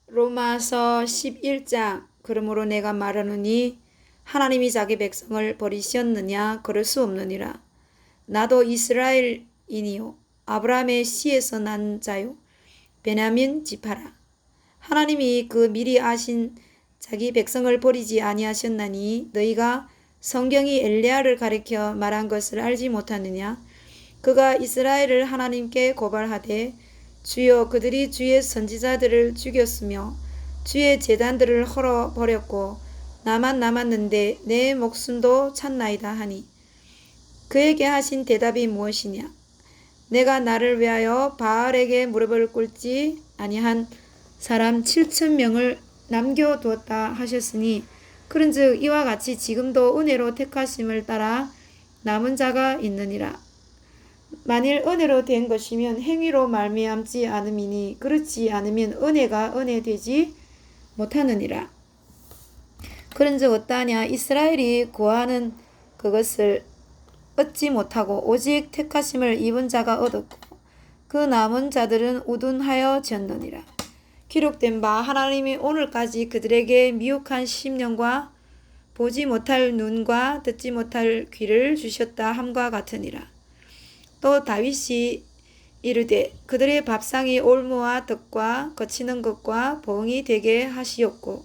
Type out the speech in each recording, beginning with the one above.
로마서 11장. 그러므로 내가 말하노니 하나님이 자기 백성을 버리셨느냐? 그럴 수 없느니라. 나도 이스라엘인이요 아브라함의 씨에서 난 자요 베냐민 지파라. 하나님이 그 미리 아신 자기 백성을 버리지 아니하셨나니 너희가 성경이 엘리야를 가리켜 말한 것을 알지 못하느냐? 그가 이스라엘을 하나님께 고발하되 주여 그들이 주의 선지자들을 죽였으며 주의 제단들을 헐어버렸고 나만 남았는데 내 목숨도 찾나이다 하니 그에게 하신 대답이 무엇이냐? 내가 나를 위하여 바알에게 무릎을 꿇지 아니한 사람 7,000명을 남겨두었다 하셨으니 그런즉 이와 같이 지금도 은혜로 택하심을 따라 남은 자가 있느니라. 만일 은혜로 된 것이면 행위로 말미암지 않음이니 그렇지 않으면 은혜가 은혜 되지 못하느니라. 그런즉 어떠하냐? 이스라엘이 구하는 그것을 얻지 못하고 오직 택하심을 입은 자가 얻었고 그 남은 자들은 우둔하여졌느니라. 기록된 바 하나님이 오늘까지 그들에게 미혹한 심령과 보지 못할 눈과 듣지 못할 귀를 주셨다 함과 같으니라. 또 다윗이 이르되 그들의 밥상이 올무와 덕과 거치는 것과 보응이 되게 하시옵고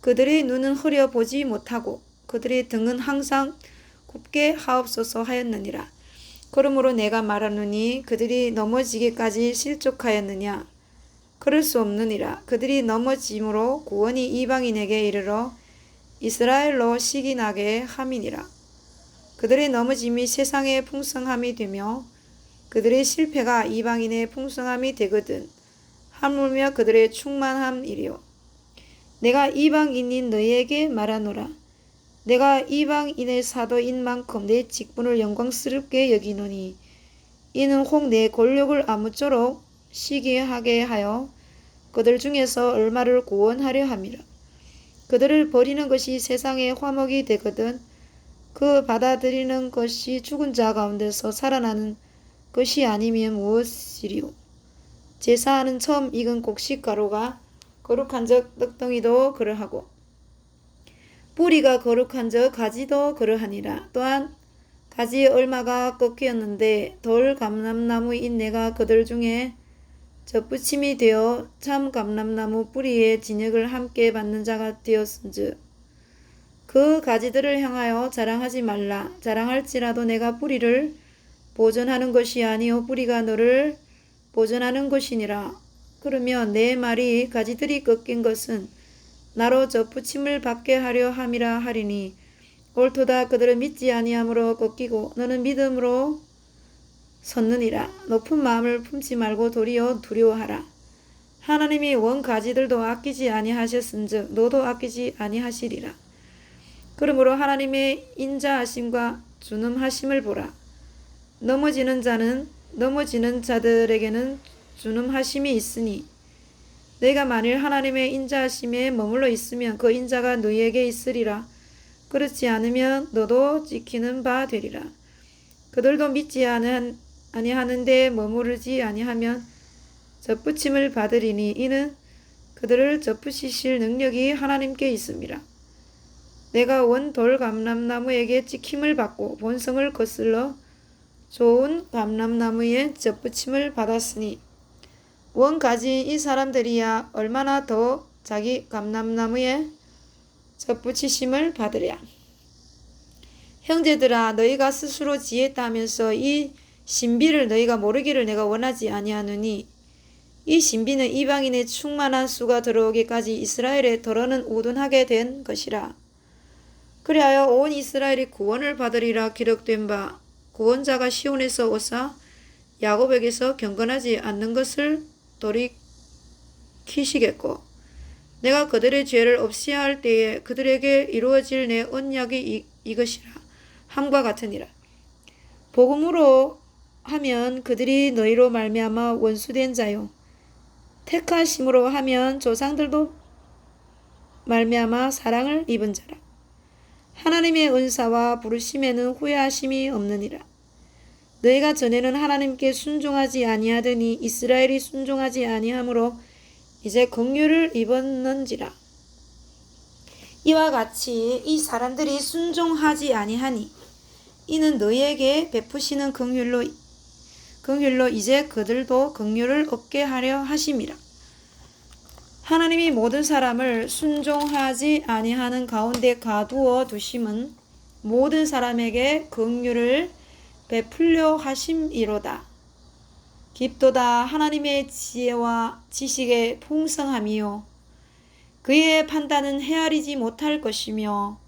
그들의 눈은 흐려 보지 못하고 그들의 등은 항상 굽게 하옵소서 하였느니라. 그러므로 내가 말하노니 그들이 넘어지기까지 실족하였느냐? 그럴 수 없느니라. 그들이 넘어짐으로 구원이 이방인에게 이르러 이스라엘로 시기 나게 함이니라. 그들의 넘어짐이 세상의 풍성함이 되며 그들의 실패가 이방인의 풍성함이 되거든 하물며 그들의 충만함이리요. 내가 이방인인 너희에게 말하노라. 내가 이방인의 사도인 만큼 내 직분을 영광스럽게 여기노니 이는 혹 내 권력을 아무쪼록 시기하게 하여 그들 중에서 얼마를 구원하려 함이라. 그들을 버리는 것이 세상의 화목이 되거든 그 받아들이는 것이 죽은 자 가운데서 살아나는 것이 아니면 무엇이리요? 제사하는 처음 익은 곡식가루가 거룩한 적 떡덩이도 그러하고 뿌리가 거룩한 적 가지도 그러하니라. 또한 가지 얼마가 꺾였는데 돌 감람나무인 내가 그들 중에 접붙임이 되어 참 감람나무 뿌리에 진역을 함께 받는 자가 되었은즉 그 가지들을 향하여 자랑하지 말라. 자랑할지라도 내가 뿌리를 보존하는 것이 아니요 뿌리가 너를 보존하는 것이니라. 그러면 내 말이 가지들이 꺾인 것은 나로 접붙임을 받게 하려 함이라 하리니 옳도다. 그들은 믿지 아니함으로 꺾이고 너는 믿음으로 섰느니라. 높은 마음을 품지 말고 도리어 두려워하라. 하나님이 원 가지들도 아끼지 아니하셨은즉 너도 아끼지 아니하시리라. 그러므로 하나님의 인자하심과 준엄하심을 보라. 넘어지는 자들에게는 준엄하심이 있으니 너희가 만일 하나님의 인자하심에 머물러 있으면 그 인자가 너희에게 있으리라. 그렇지 않으면 너도 지키는 바 되리라. 그들도 믿지 아니하는데 머무르지 아니하면 접붙임을 받으리니 이는 그들을 접붙이실 능력이 하나님께 있음이라. 내가 원 돌 감람나무에게 찍힘을 받고 본성을 거슬러 좋은 감람나무에 접붙임을 받았으니 원 가지인 이 사람들이야 얼마나 더 자기 감람나무에 접붙이심을 받으랴. 형제들아 너희가 스스로 지혜다 하면서 이 신비를 너희가 모르기를 내가 원하지 아니하노니 이 신비는 이방인의 충만한 수가 들어오기까지 이스라엘의 더러는 우둔하게 된 것이라. 그리하여 온 이스라엘이 구원을 받으리라. 기록된 바 구원자가 시온에서 오사 야곱에게서 경건하지 않는 것을 돌이키시겠고 내가 그들의 죄를 없이 할 때에 그들에게 이루어질 내 언약이 이것이라 함과 같으니라. 복음으로 하면 그들이 너희로 말미암아 원수된 자요 택하심으로 하면 조상들도 말미암아 사랑을 입은 자라. 하나님의 은사와 부르심에는 후회하심이 없느니라. 너희가 전에는 하나님께 순종하지 아니하더니 이스라엘이 순종하지 아니하므로 이제 긍휼을 입었는지라. 이와 같이 이 사람들이 순종하지 아니하니 이는 너희에게 베푸시는 긍휼로 이제 그들도 긍휼을 얻게 하려 하심이라. 하나님이 모든 사람을 순종하지 아니하는 가운데 가두어 두심은 모든 사람에게 긍휼을 베풀려 하심이로다. 깊도다 하나님의 지혜와 지식의 풍성함이요 그의 판단은 헤아리지 못할 것이며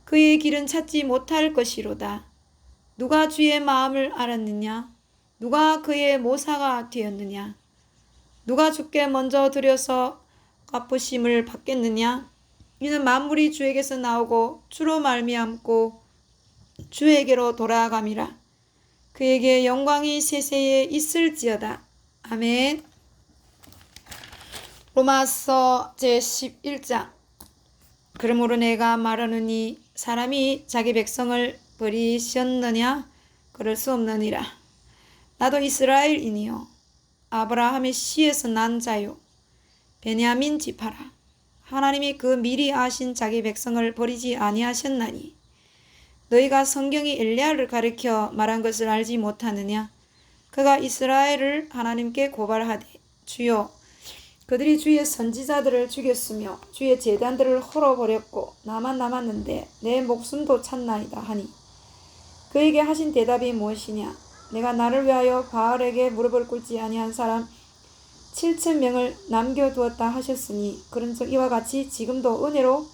그의 길은 찾지 못할 것이로다. 누가 주의 마음을 알았느냐? 누가 그의 모사가 되었느냐? 누가 주께 먼저 드려서 갚으심을 받겠느냐? 이는 만물이 주에게서 나오고 주로 말미암고 주에게로 돌아감이라. 그에게 영광이 세세에 있을지어다. 아멘. 로마서 제11장. 그러므로 내가 말하노니 사람이 자기 백성을 버리셨느냐? 그럴 수 없느니라. 나도 이스라엘이니요 아브라함의 씨에서 난 자요 베냐민 지파라. 하나님이 그 미리 아신 자기 백성을 버리지 아니하셨나니 너희가 성경이 엘리야를 가리켜 말한 것을 알지 못하느냐? 그가 이스라엘을 하나님께 고발하되 주여 그들이 주의 선지자들을 죽였으며 주의 제단들을 헐어버렸고 나만 남았는데 내 목숨도 찾나이다 하니 그에게 하신 대답이 무엇이냐? 내가 나를 위하여 바알에게 무릎을 꿇지 아니한 사람 7,000명을 남겨두었다 하셨으니 그런즉 이와 같이 지금도 은혜로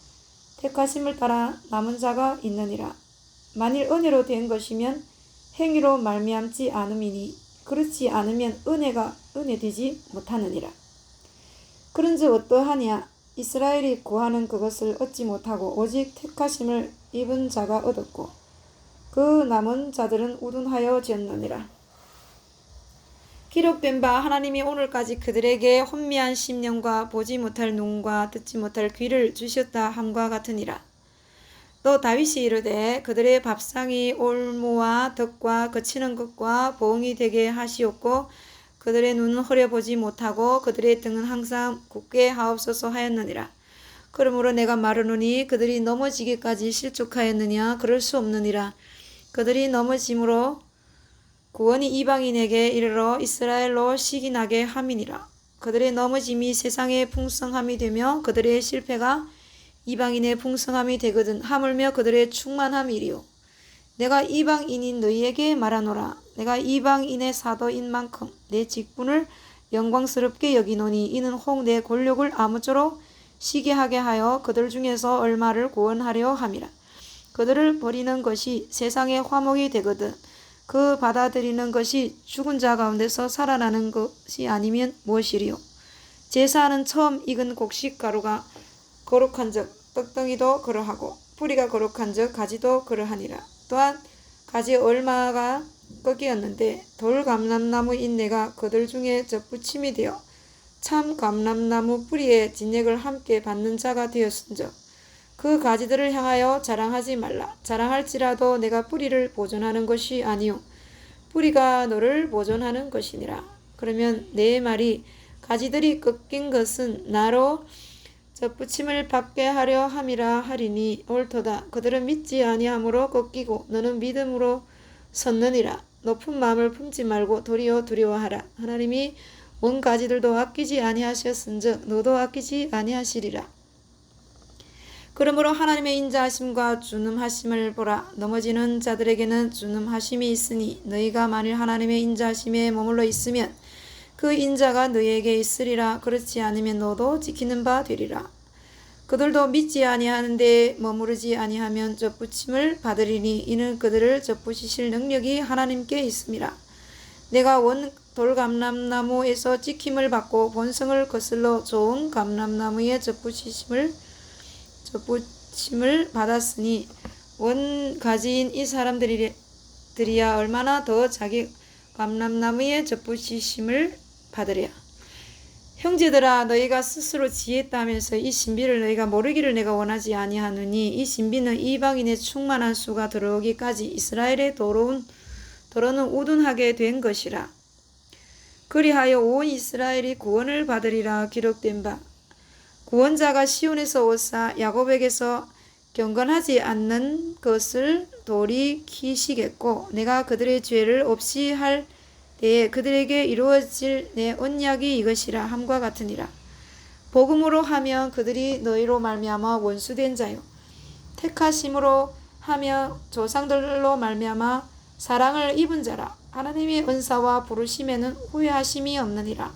택하심을 따라 남은 자가 있느니라. 만일 은혜로 된 것이면 행위로 말미암지 않음이니 그렇지 않으면 은혜가 은혜되지 못하느니라. 그런즉 어떠하냐? 이스라엘이 구하는 그것을 얻지 못하고 오직 택하심을 입은 자가 얻었고 그 남은 자들은 우둔하여 지었느니라. 기록된 바 하나님이 오늘까지 그들에게 혼미한 심령과 보지 못할 눈과 듣지 못할 귀를 주셨다 함과 같으니라. 또 다윗이 이르되 그들의 밥상이 올무와 덕과 거치는 것과 보응이 되게 하시옵고 그들의 눈은 흐려보지 못하고 그들의 등은 항상 굳게 하옵소서 하였느니라. 그러므로 내가 말하노니 그들이 넘어지기까지 실족하였느냐? 그럴 수 없느니라. 그들이 넘어짐으로 구원이 이방인에게 이르러 이스라엘로 시기나게 함이니라. 그들의 넘어짐이 세상의 풍성함이 되며 그들의 실패가 이방인의 풍성함이 되거든 하물며 그들의 충만함이리요. 내가 이방인인 너희에게 말하노라. 내가 이방인의 사도인 만큼 내 직분을 영광스럽게 여기노니 이는 혹 내 권력을 아무쪼록 시기하게 하여 그들 중에서 얼마를 구원하려 함이라. 그들을 버리는 것이 세상의 화목이 되거든 그 받아들이는 것이 죽은 자 가운데서 살아나는 것이 아니면 무엇이리요. 제사는 처음 익은 곡식 가루가 거룩한즉 떡덩이도 그러하고 뿌리가 거룩한즉 가지도 그러하니라. 또한 가지 얼마가 꺾이었는데 돌 감람나무인 내가 그들 중에 접붙임이 되어 참 감람나무 뿌리에 진액을 함께 받는 자가 되었은즉 그 가지들을 향하여 자랑하지 말라. 자랑할지라도 내가 뿌리를 보존하는 것이 아니요 뿌리가 너를 보존하는 것이니라. 그러면 내 말이 가지들이 꺾인 것은 나로 접붙임을 받게 하려 함이라 하리니 옳도다. 그들은 믿지 아니함으로 꺾이고 너는 믿음으로 섰느니라. 높은 마음을 품지 말고 도리어 두려워하라. 하나님이 온 가지들도 아끼지 아니하셨은즉 너도 아끼지 아니하시리라. 그러므로 하나님의 인자하심과 준음하심을 보라. 넘어지는 자들에게는 준음하심이 있으니 너희가 만일 하나님의 인자하심에 머물러 있으면 그 인자가 너희에게 있으리라. 그렇지 않으면 너도 지키는 바 되리라. 그들도 믿지 아니하는데 머무르지 아니하면 접붙임을 받으리니 이는 그들을 접붙이실 능력이 하나님께 있음이라. 내가 원 돌감람나무에서 지킴을 받고 본성을 거슬러 좋은 감람나무에 접붙임을 받았으니 원 가지인 이 사람들이야 얼마나 더 자기 감람나무에 접붙이심을 받으랴. 형제들아 너희가 스스로 지혜있다면서 이 신비를 너희가 모르기를 내가 원하지 아니하노니 이 신비는 이방인의 충만한 수가 들어오기까지 이스라엘의 도로는 우둔하게 된 것이라. 그리하여 온 이스라엘이 구원을 받으리라. 기록된 바 구원자가 시온에서 오사 야곱에게서 경건하지 않는 것을 돌이키시겠고 내가 그들의 죄를 없이 할 때에 그들에게 이루어질 내 언약이 이것이라 함과 같으니라. 복음으로 하면 그들이 너희로 말미암아 원수된 자요 택하심으로 하며 조상들로 말미암아 사랑을 입은 자라. 하나님의 은사와 부르심에는 후회하심이 없느니라.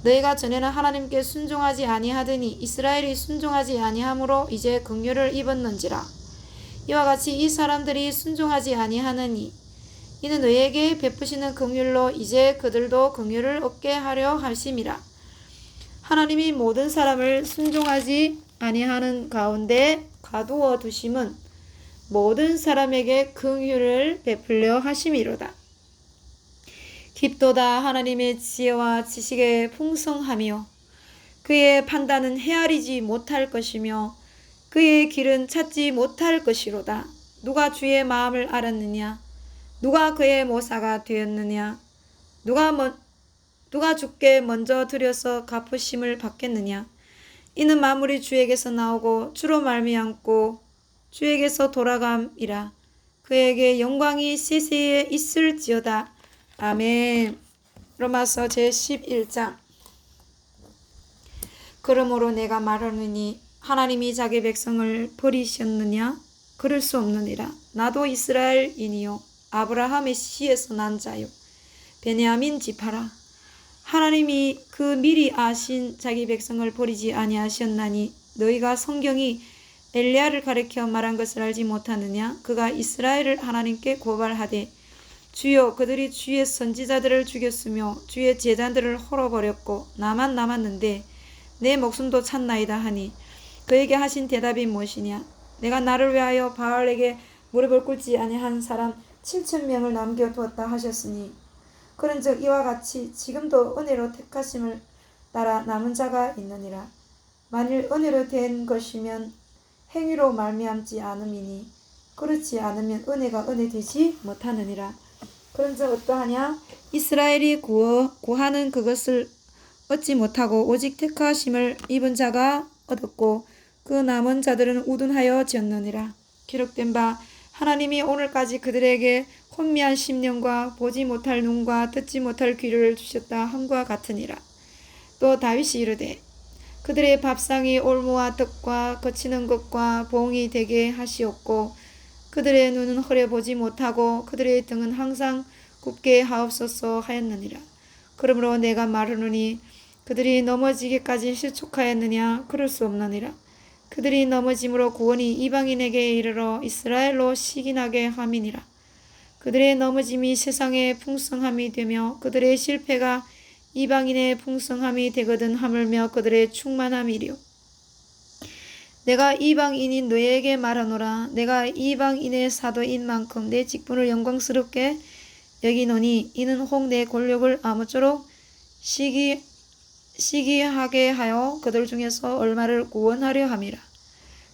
너희가 전에는 하나님께 순종하지 아니하더니 이스라엘이 순종하지 아니함으로 이제 긍휼을 입었는지라. 이와 같이 이 사람들이 순종하지 아니하느니 이는 너희에게 베푸시는 긍휼로 이제 그들도 긍휼을 얻게 하려 하심이라. 하나님이 모든 사람을 순종하지 아니하는 가운데 가두어 두심은 모든 사람에게 긍휼을 베풀려 하심이로다. 깊도다. 하나님의 지혜와 지식의 풍성하며 그의 판단은 헤아리지 못할 것이며 그의 길은 찾지 못할 것이로다. 누가 주의 마음을 알았느냐? 누가 그의 모사가 되었느냐? 누가 주께 먼저 드려서 갚으심을 받겠느냐? 이는 만물이 주에게서 나오고 주로 말미암고 주에게서 돌아감이라. 그에게 영광이 세세에 있을지어다. 아멘. 로마서 제11장. 그러므로 내가 말하노니 하나님이 자기 백성을 버리셨느냐? 그럴 수 없느니라. 나도 이스라엘인이요 아브라함의 씨에서 난 자요 베냐민 지파라. 하나님이 그 미리 아신 자기 백성을 버리지 아니하셨나니 너희가 성경이 엘리야를 가리켜 말한 것을 알지 못하느냐? 그가 이스라엘을 하나님께 고발하되 주여 그들이 주의 선지자들을 죽였으며 주의 제자들을 헐어버렸고 나만 남았는데 내 목숨도 찾나이다 하니 그에게 하신 대답이 무엇이냐? 내가 나를 위하여 바알에게 무릎을 꿇지 아니한 사람 7,000명을 남겨두었다 하셨으니 그런즉 이와 같이 지금도 은혜로 택하심을 따라 남은 자가 있느니라. 만일 은혜로 된 것이면 행위로 말미암지 않음이니 그렇지 않으면 은혜가 은혜 되지 못하느니라. 그런즉 어떠하냐? 이스라엘이 구하는 그것을 얻지 못하고 오직 택하심을 입은 자가 얻었고 그 남은 자들은 우둔하여 지었느니라. 기록된 바 하나님이 오늘까지 그들에게 혼미한 심령과 보지 못할 눈과 듣지 못할 귀를 주셨다 함과 같으니라. 또 다윗이 이르되 그들의 밥상이 올무와 떡과 거치는 것과 봉이 되게 하시옵고 그들의 눈은 흐려보지 못하고 그들의 등은 항상 굽게 하옵소서 하였느니라. 그러므로 내가 말하노니 그들이 넘어지기까지 실족하였느냐? 그럴 수 없느니라. 그들이 넘어짐으로 구원이 이방인에게 이르러 이스라엘로 시기나게 함이니라. 그들의 넘어짐이 세상의 풍성함이 되며 그들의 실패가 이방인의 풍성함이 되거든 하물며 그들의 충만함이리요. 내가 이방인인 너희에게 말하노라. 내가 이방인의 사도인 만큼 내 직분을 영광스럽게 여기노니 이는 혹 내 권력을 아무쪼록 시기하게 하여 그들 중에서 얼마를 구원하려 함이라.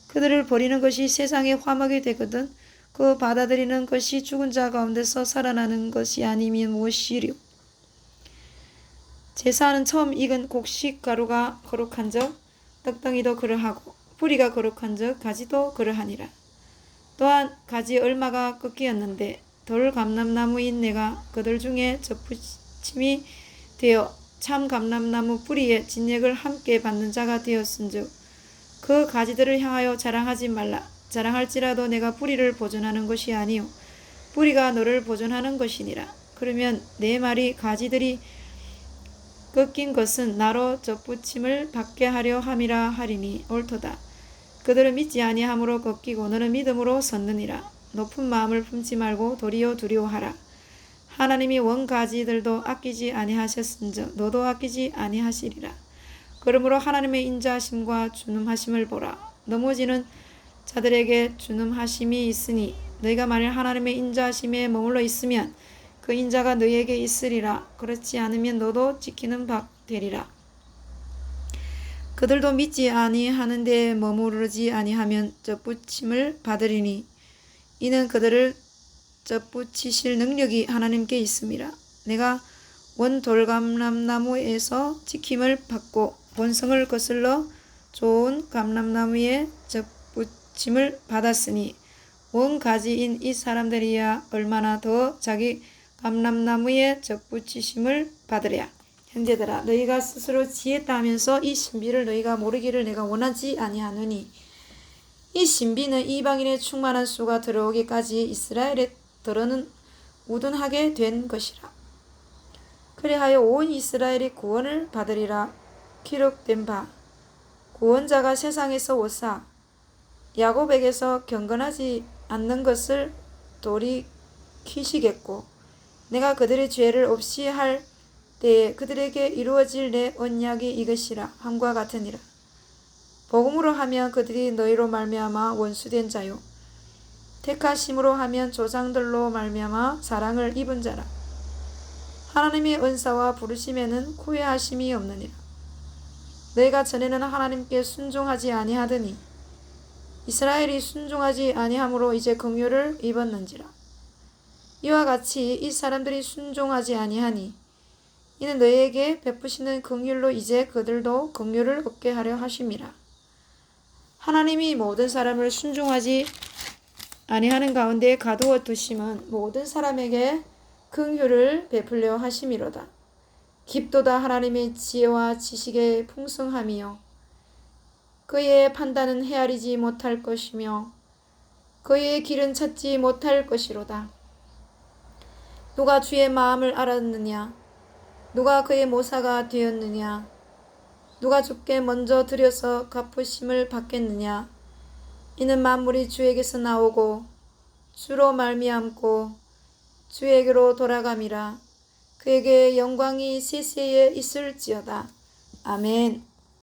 그들을 버리는 것이 세상의 화목이 되거든 그 받아들이는 것이 죽은 자 가운데서 살아나는 것이 아니면 무엇이리요. 제사는 처음 익은 곡식 가루가 거룩한 적 떡덩이도 그러하고 뿌리가 거룩한 적 가지도 그러하니라. 또한 가지 얼마가 꺾이었는데 돌 감람나무인 내가 그들 중에 접붙임이 되어 참 감람나무 뿌리에 진액을 함께 받는 자가 되었은즉 그 가지들을 향하여 자랑하지 말라. 자랑할지라도 내가 뿌리를 보존하는 것이 아니요 뿌리가 너를 보존하는 것이니라. 그러면 내 말이 가지들이 꺾인 것은 나로 접붙임을 받게 하려 함이라 하리니 옳도다. 그들은 믿지 아니함으로 꺾이고 너는 믿음으로 섰느니라. 높은 마음을 품지 말고 도리어 두려워하라. 하나님이 원가지들도 아끼지 아니하셨은즉 너도 아끼지 아니하시리라. 그러므로 하나님의 인자하심과 준음하심을 보라. 넘어지는 자들에게 준음하심이 있으니 너희가 만일 하나님의 인자하심에 머물러 있으면 그 인자가 너희에게 있으리라. 그렇지 않으면 너도 지키는 박 되리라. 그들도 믿지 아니하는데 머무르지 아니하면 접붙임을 받으리니 이는 그들을 접붙이실 능력이 하나님께 있음이라. 내가 원 돌감람나무에서 지킴을 받고 본성을 거슬러 좋은 감람나무에 접붙임을 받았으니 원 가지인 이 사람들이야 얼마나 더 자기 감람나무에 접붙이심을 받으랴. 형제들아, 너희가 스스로 지혜다 하면서 이 신비를 너희가 모르기를 내가 원하지 아니하노니 이 신비는 이방인의 충만한 수가 들어오기까지 이스라엘에 들어는 우둔하게 된 것이라. 그리하여 온 이스라엘이 구원을 받으리라. 기록된 바 구원자가 세상에서 오사 야곱에게서 경건하지 않는 것을 돌이키시겠고 내가 그들의 죄를 없이 할 때에 그들에게 이루어질 내 언약이 이것이라 함과 같으니라. 복음으로 하면 그들이 너희로 말미암아 원수된 자요 택하심으로 하면 조상들로 말미암아 사랑을 입은 자라. 하나님의 은사와 부르심에는 후회하심이 없느니라. 너희가 전에는 하나님께 순종하지 아니하더니 이스라엘이 순종하지 아니함으로 이제 긍휼을 입었는지라. 이와 같이 이 사람들이 순종하지 아니하니 이는 너희에게 베푸시는 긍휼로 이제 그들도 긍휼을 얻게 하려 하심이라. 하나님이 모든 사람을 순종하지 아니하는 가운데 가두어 두심은 모든 사람에게 긍휼을 베풀려 하심이로다. 깊도다 하나님의 지혜와 지식의 풍성함이요 그의 판단은 헤아리지 못할 것이며 그의 길은 찾지 못할 것이로다. 누가 주의 마음을 알았느냐? 누가 그의 모사가 되었느냐? 누가 주께 먼저 드려서 갚으심을 받겠느냐? 이는 만물이 주에게서 나오고 주로 말미암고 주에게로 돌아감이라. 그에게 영광이 세세에 있을지어다. 아멘.